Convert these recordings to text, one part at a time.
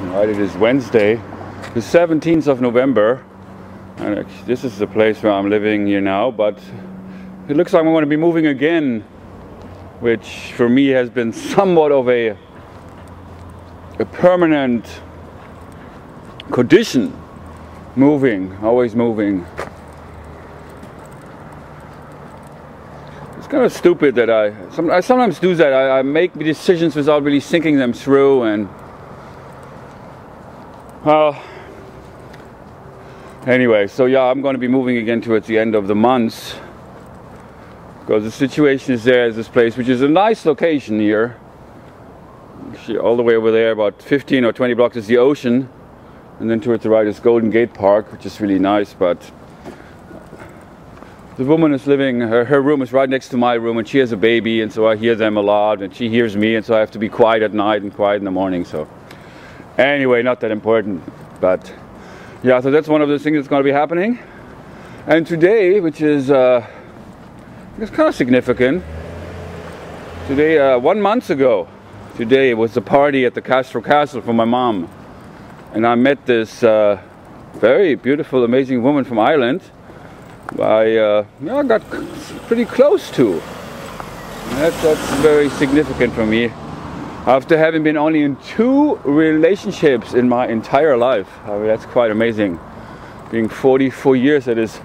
Right, it is Wednesday, the 17th of November, and this is the place where I'm living here now, but it looks like I'm going to be moving again, which for me has been somewhat of a permanent condition. Moving, always moving. It's kind of stupid that I sometimes do that. I make decisions without really thinking them through, and anyway, so yeah, I'm going to be moving again towards the end of the month, because the situation is there is this place, which is a nice location here. Actually, all the way over there, about 15 or 20 blocks, is the ocean, and then towards the right is Golden Gate Park, which is really nice. But the woman is living, her room is right next to my room, and she has a baby, and so I hear them a lot, and she hears me, and so I have to be quiet at night and quiet in the morning. So anyway, not that important, but yeah, so that's one of the things that's going to be happening. And today, which is it's kind of significant, today, 1 month ago, today was the party at the Castro Castle for my mom, and I met this very beautiful, amazing woman from Ireland. I got pretty close to. That's very significant for me. After having been only in 2 relationships in my entire life. I mean, that's quite amazing. Being 44 years, that is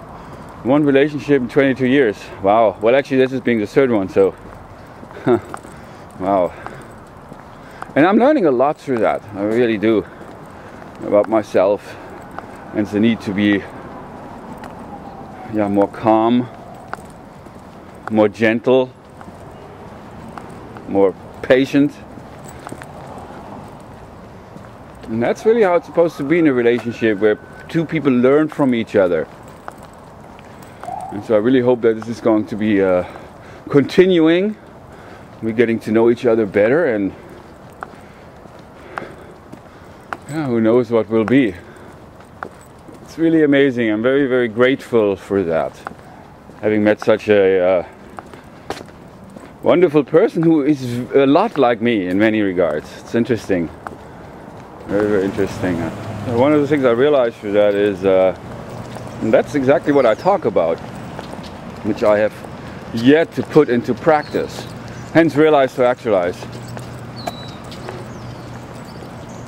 1 relationship in 22 years. Wow. Well, actually, this is being the 3rd one, so wow. And I'm learning a lot through that. I really do. About myself and the need to be more calm, more gentle, more patient. And that's really how it's supposed to be in a relationship, where 2 people learn from each other. And so I really hope that this is going to be continuing. We're getting to know each other better, and who knows what will be. It's really amazing. I'm very, very grateful for that. Having met such a wonderful person who is a lot like me in many regards. It's interesting. Very, very interesting. One of the things I realized through that is, and that's exactly what I talk about, which I have yet to put into practice, hence realize to actualize.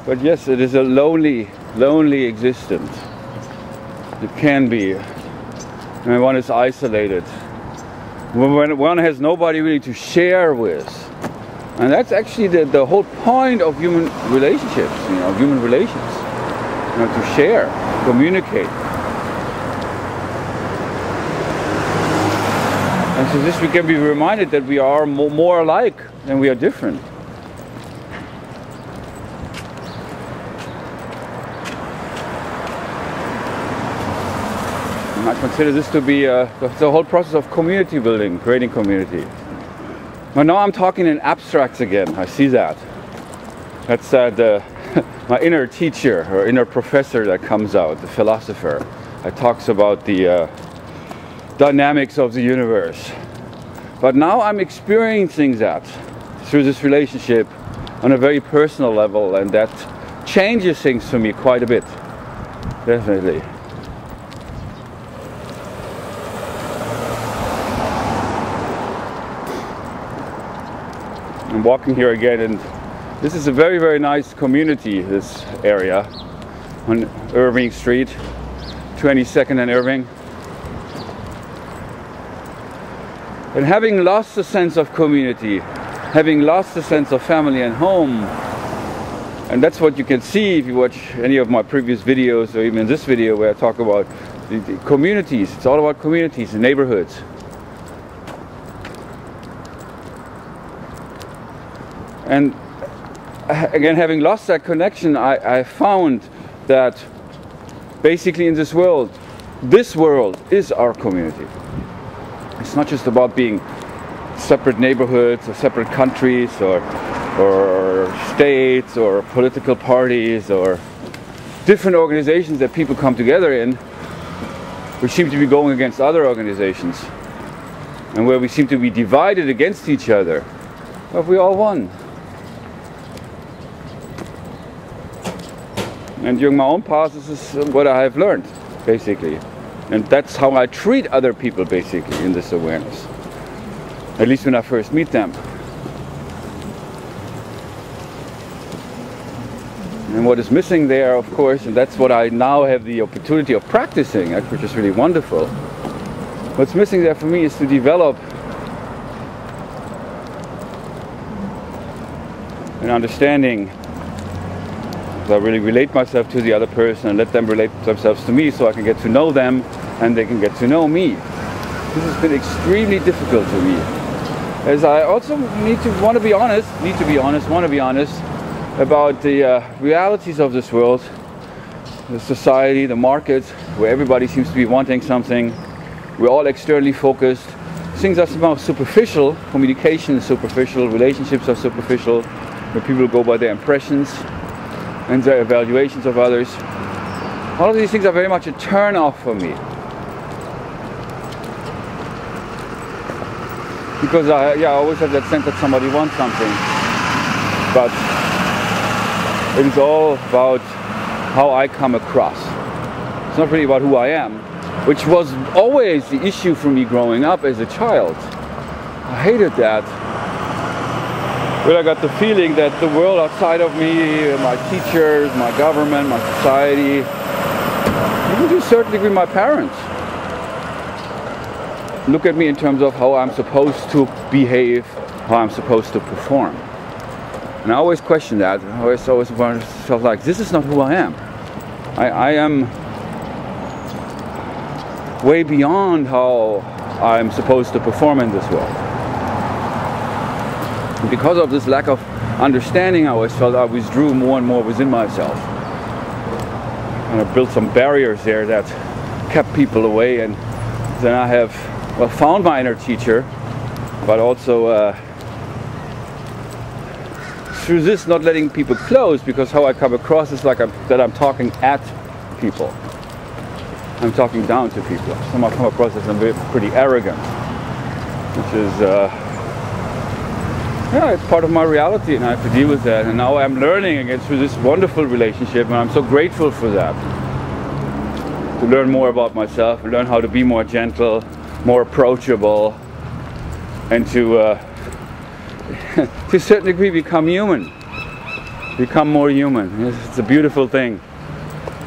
But yes, it is a lonely, lonely existence. It can be. When one is isolated. When one has nobody really to share with. And that's actually the whole point of human relationships, human relations. To share, communicate. And so this we can be reminded that we are more alike than we are different. And I consider this to be the whole process of community building, creating community. But now I'm talking in abstracts again. I see that. That's my inner teacher or inner professor that comes out, the philosopher. That talks about the dynamics of the universe. But now I'm experiencing that through this relationship on a very personal level, and that changes things for me quite a bit. Definitely. I'm walking here again, and this is a very, very nice community, this area on Irving Street, 22nd and Irving. And having lost the sense of community, having lost the sense of family and home, and that's what you can see if you watch any of my previous videos, or even this video where I talk about the communities. It's all about communities and neighborhoods. And again, having lost that connection, I found that basically in this world is our community. It's not just about being separate neighborhoods or separate countries or states or political parties or different organizations that people come together in, which seem to be going against other organizations, and where we seem to be divided against each other. But we all won. And during my own past, this is what I have learned, basically. And that's how I treat other people, basically, in this awareness. At least when I first meet them. And what is missing there, of course, and that's what I now have the opportunity of practicing, which is really wonderful. What's missing there for me is to develop an understanding. I really relate myself to the other person and let them relate themselves to me so I can get to know them and they can get to know me. This has been extremely difficult for me. As I also want to be honest about the realities of this world, the society, the market, where everybody seems to be wanting something. We're all externally focused. Things are somehow superficial. Communication is superficial. Relationships are superficial. Where people go by their impressions and their evaluations of others. All of these things are very much a turn off for me. Because I always have that sense that somebody wants something. But it is all about how I come across. It's not really about who I am, which was always the issue for me growing up as a child. I hated that. But I got the feeling that the world outside of me, my teachers, my government, my society, even to a certain degree my parents, look at me in terms of how I'm supposed to behave, how I'm supposed to perform. And I always question that. I always felt like, this is not who I am. I am way beyond how I'm supposed to perform in this world. And because of this lack of understanding, I always felt I withdrew more and more within myself. And I built some barriers there that kept people away. And then I have found my inner teacher, but also through this not letting people close, because how I come across is like that I'm talking at people. I'm talking down to people. Somehow I come across as I'm pretty arrogant, which is it's part of my reality, and I have to deal with that. And now I'm learning again through this wonderful relationship, and I'm so grateful for that. To learn more about myself, learn how to be more gentle, more approachable, and to to a certain degree become human. Become more human. It's a beautiful thing.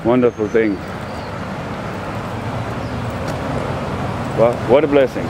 Wonderful thing. Well, what a blessing.